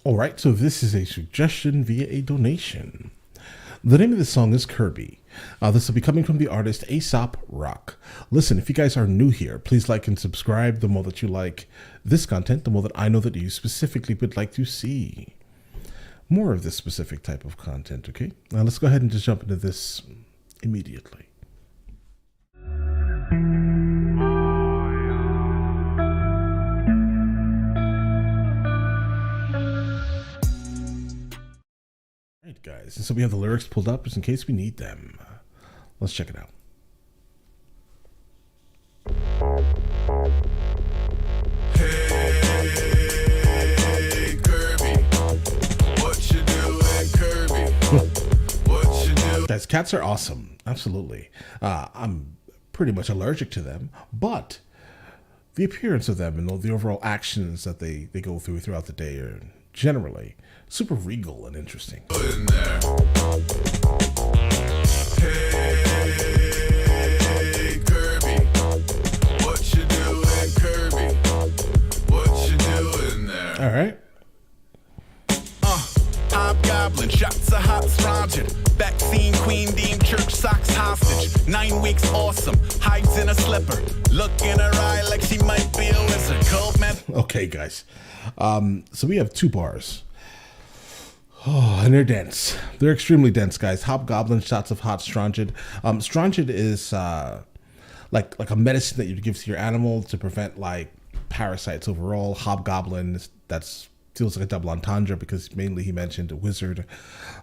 All right, so this is a suggestion via a donation. The name of the song is Kirby. This will be coming from the artist Aesop Rock. Listen, if you guys are new here, please like and subscribe. The more that you like this content, the more that I know that you specifically would like to see more of this specific type of content, okay? Now let's go ahead and just jump into this immediately. Right, guys, and so we have the lyrics pulled up just in case we need them. Let's check it out. Hey, Kirby, what you doing, Kirby? What you do? Guys, cats are awesome. Absolutely. I'm pretty much allergic to them, but the appearance of them and the overall actions that they go through throughout the day are generally super regal and interesting. In there. Hey, Kirby, what you doing, Kirby? What you doing there? All right. Hobgoblin, shots of hot scrounging. Vaccine, queen, deem, church socks hostage. 9 weeks, awesome. Hides in a slipper. Look in her eye like she might be a wizard. Cold man. Okay, guys. So we have 2 bars. Oh, and they're dense. They're extremely dense, guys. Hobgoblin, shots of hot strongid. Strongid is like a medicine that you give to your animal to prevent like parasites overall. Hobgoblin, that's feels like a double entendre because mainly he mentioned a wizard.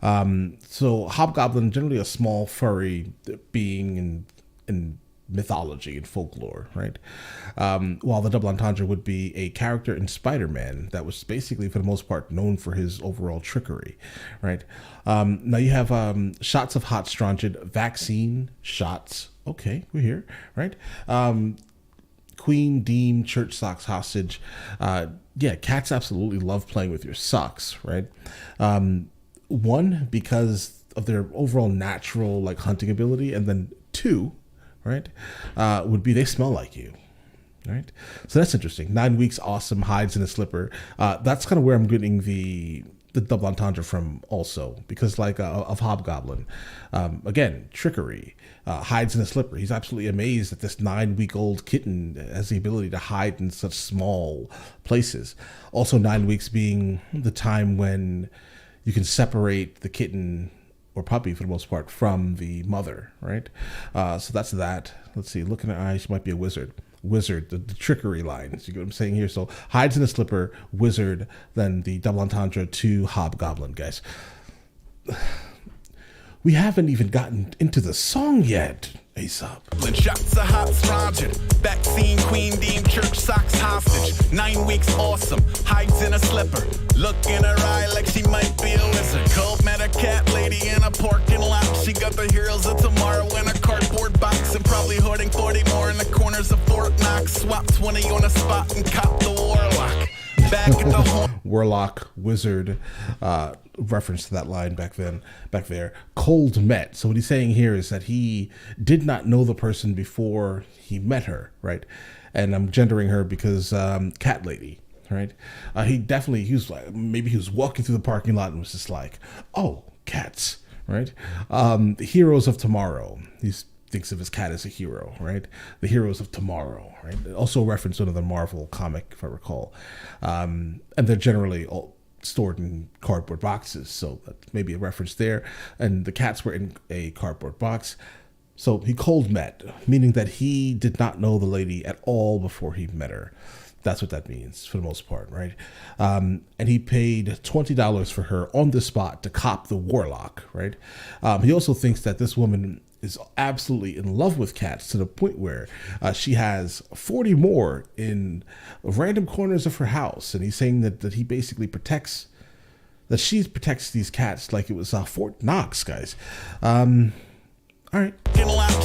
So hobgoblin, generally a small furry being in mythology and folklore, right? While the double entendre would be a character in Spider-Man that was basically, for the most part, known for his overall trickery, right? Now you have shots of hot strongid, vaccine, shots. Okay, we're here, right? Queen, deem, church socks hostage. Yeah, cats absolutely love playing with your socks, right? One, because of their overall natural like hunting ability, and then 2, right, would be they smell like you, right? So that's interesting. 9 weeks, awesome, hides in a slipper. That's kind of where I'm getting the double entendre from also, because like of Hobgoblin, again, trickery, hides in a slipper. He's absolutely amazed that this 9-week-old kitten has the ability to hide in such small places. Also 9 weeks being the time when you can separate the kitten or puppy for the most part from the mother, right? So that's that. Let's see, look in her eyes, she might be a wizard. Wizard, the trickery lines, you get what I'm saying here? So hides in a slipper, wizard, then the double entendre to hobgoblin, guys. We haven't even gotten into the song yet, Aesop. Shots of hot scrounging. Vaccine, queen, deem, church socks hostage. 9 weeks, awesome. Hides in a slipper. Look in her eye like she might be a wizard. Cold met a cat lady in a parking lot. She got the heroes of tomorrow in a cardboard box and probably hoarding 40 more in the corners of Fort Knox. Swap 20 on a spot and cop the warlock. Back at the home. Warlock, wizard, reference to that line back there. Cold met. So what he's saying here is that he did not know the person before he met her, right? And I'm gendering her because cat lady, right? He was like, maybe he was walking through the parking lot and was just like, oh, cats, right? The heroes of tomorrow. He's thinks of his cat as a hero, right? The heroes of tomorrow, right? Also a reference to another Marvel comic, if I recall. And they're generally all stored in cardboard boxes, so that's maybe a reference there. And the cats were in a cardboard box. So he cold met, meaning that he did not know the lady at all before he met her. That's what that means for the most part, right? And he paid $20 for her on the spot to cop the warlock, right? He also thinks that this woman is absolutely in love with cats to the point where she has 40 more in random corners of her house. And he's saying that he basically protects these cats like it was Fort Knox, guys. All right.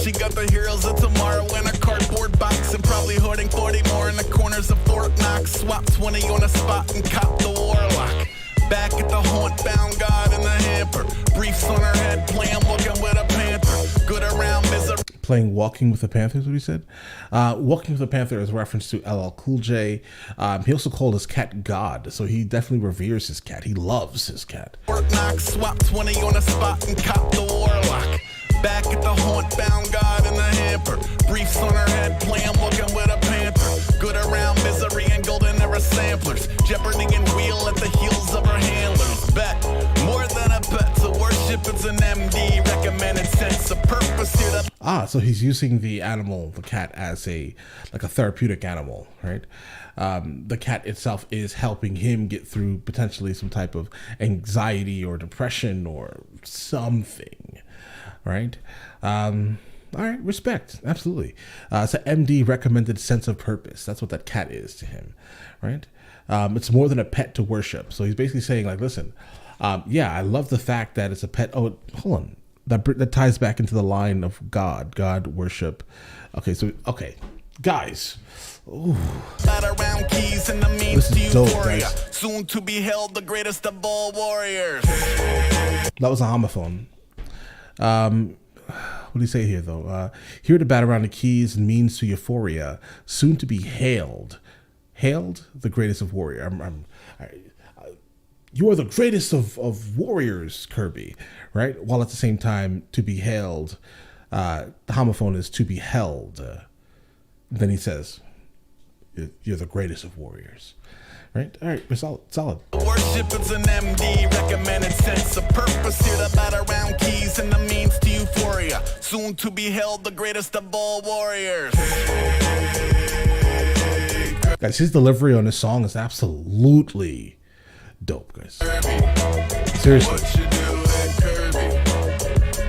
She got the heroes of tomorrow in a cardboard box and probably hoarding 40 more in the corners of Fort Knox. Swap 20 on a spot and cop the warlock. Back at the haunt, bound God in the hamper. Briefs on her head, playing looking with a panther. Good around misery. playing Walking with the Panther is what he said. Walking with the Panther is a reference to LL Cool J. He also called his cat God, so he definitely reveres his cat. He loves his cat. Work knock, swap 20 on the spot and cop the warlock. Back at the haunt, found God in the hamper. Briefs on her head, playing walking with a panther. Good around misery and golden era samplers. Jeopardy and wheel at the heels of her handlers. Bet, more than a pet to worship, it's an MD. Recommended sense of purpose here to... So he's using the animal, the cat, as a therapeutic animal, right? The cat itself is helping him get through potentially some type of anxiety or depression or something. Right. All right. Respect. Absolutely. It's an MD recommended sense of purpose. That's what that cat is to him. Right. It's more than a pet to worship. So he's basically saying, like, listen, I love the fact that it's a pet. Oh, hold on. That ties back into the line of God worship. Okay. Guys. Ooh. Around keys and the means This is to dope, euphoria. guys. Soon to be held the greatest of all warriors. That was a homophone. What do you say here, though? Here to bat around the keys and means to euphoria, soon to be hailed. Hailed, the greatest of warrior. You are the greatest of warriors, Kirby, right? While at the same time, to be hailed, the homophone is to be held. Then he says, you're the greatest of warriors. Right? All right, we're solid. Worship is an MD, recommended sense of purpose. Here to bat around keys and the means to euphoria. Soon to be held the greatest of all warriors. Guys, his delivery on this song is absolutely dope, guys. Seriously. What you doing, Kirby?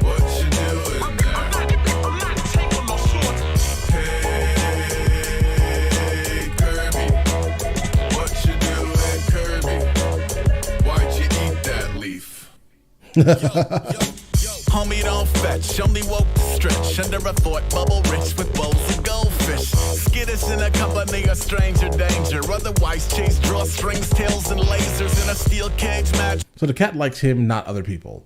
What you doing now? Hey, Kirby. What you doing, Kirby? Why'd you eat that leaf? Homie, don't fetch, only woke to stretch under a thought bubble rich with bowls of goldfish. Skittish in a company of stranger danger. Otherwise, chase drawstrings, tails, and lasers in a steel cage match. So the cat likes him, not other people.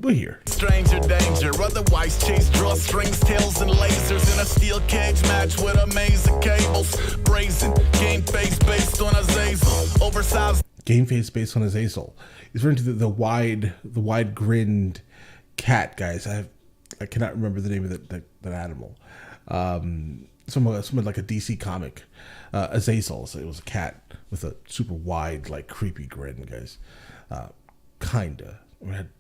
We're here. Stranger danger. Otherwise, chase drawstrings, tails, and lasers in a steel cage match with a maze of cables. Brazen game face based on a Aesop. Oversized. Game face based on his Aesop. He's referring to the wide grinned cat, guys. I cannot remember the name of that animal. Someone like a DC comic. Azazel. So it was a cat with a super wide, like creepy grin, guys. Kinda.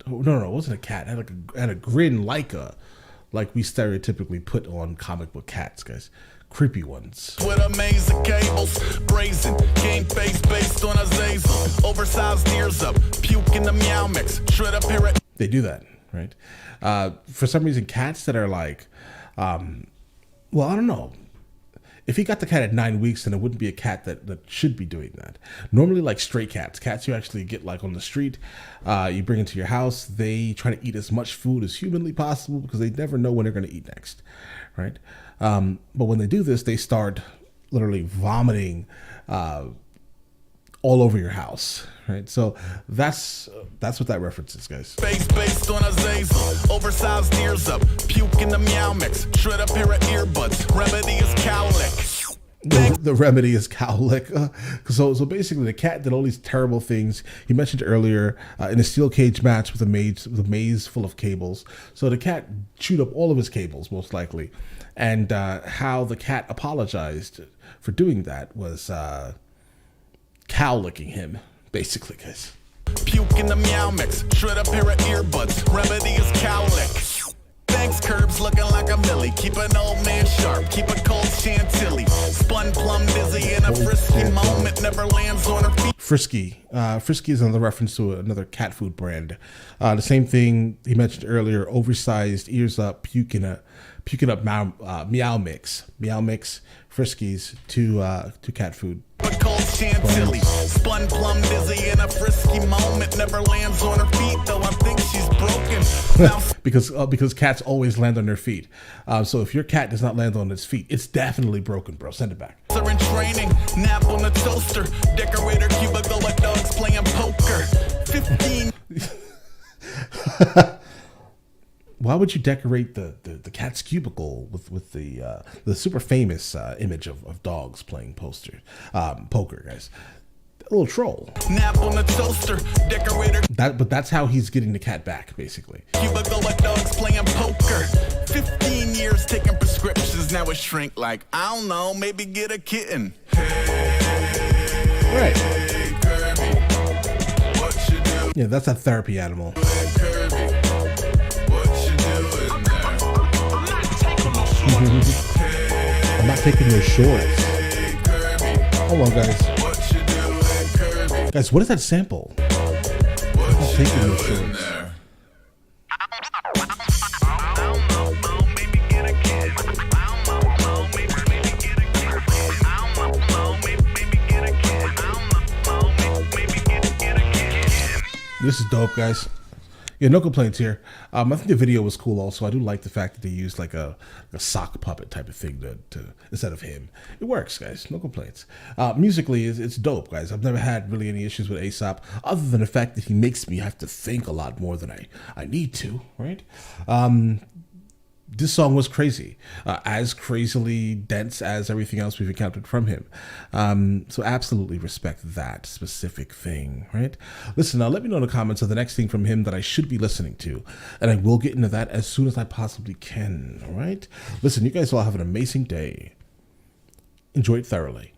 No, it wasn't a cat. It had a grin like we stereotypically put on comic book cats, guys. Creepy ones. With a maze of cables, brazen game face based on a Aesop. Oversized ears up, puke in the meow mix. Shred up here. They do that, right? For some reason, cats that are like, well, I don't know. If he got the cat at 9 weeks, then it wouldn't be a cat that should be doing that. Normally, like stray cats you actually get like on the street, you bring into your house, they try to eat as much food as humanly possible because they never know when they're going to eat next, right? But when they do this, they start literally vomiting all over your house, right? So that's what that reference is, guys. Face based on a Aesop. Oversized ears up, puke in the meow mix. Shred up pair of earbuds. Remedy is cowlick. The remedy is cowlick. So basically, the cat did all these terrible things he mentioned earlier in a steel cage match with a maze full of cables. So the cat chewed up all of his cables, most likely, and how the cat apologized for doing that was cowlicking him, basically, guys. Puke in the meow mix. Shred up pair of earbuds. Remedy is cowlick. Thanks, Curbs, looking like a millie. Keep an old man sharp, keep a cold chantilly. Spun plum dizzy in a frisky moment, never lands on her feet. Frisky is another reference to another cat food brand. The same thing he mentioned earlier, oversized, ears up, puking up meow mix. Friskies to cat food. A cold chantilly, spun plum dizzy in a frisky moment, never lands on her feet, though I think she's broken. because cats always land on their feet. So if your cat does not land on its feet, it's definitely broken, bro. Send it back. Are in training, nap on the toaster, decorator cubicle with dogs playing poker. 15. why would you decorate the cat's cubicle with the super famous image of dogs playing poker, guys? A little troll. Nap on the toaster, decorator. But that's how he's getting the cat back, basically. Cubicle with dogs playing poker. 15 years taking prescriptions, now it shrink like, I don't know, maybe get a kitten. Right. Hey, Kirby, what you do? Yeah, that's a therapy animal. Hey, Kirby, what you doing there? I'm not taking your shorts. Hey, Kirby, Hold on, guys. what you doing, Kirby? Guys, what is that sample? What I'm you taking your doing shorts. there? This is dope, guys. Yeah, no complaints here. I think the video was cool also. I do like the fact that they used like a sock puppet type of thing to instead of him. It works, guys. No complaints. Musically, it's dope, guys. I've never had really any issues with Aesop, other than the fact that he makes me have to think a lot more than I need to, right? This song was crazy, as crazily dense as everything else we've encountered from him. So absolutely respect that specific thing, right? Listen, let me know in the comments of the next thing from him that I should be listening to, and I will get into that as soon as I possibly can, all right? Listen, you guys all have an amazing day. Enjoy it thoroughly.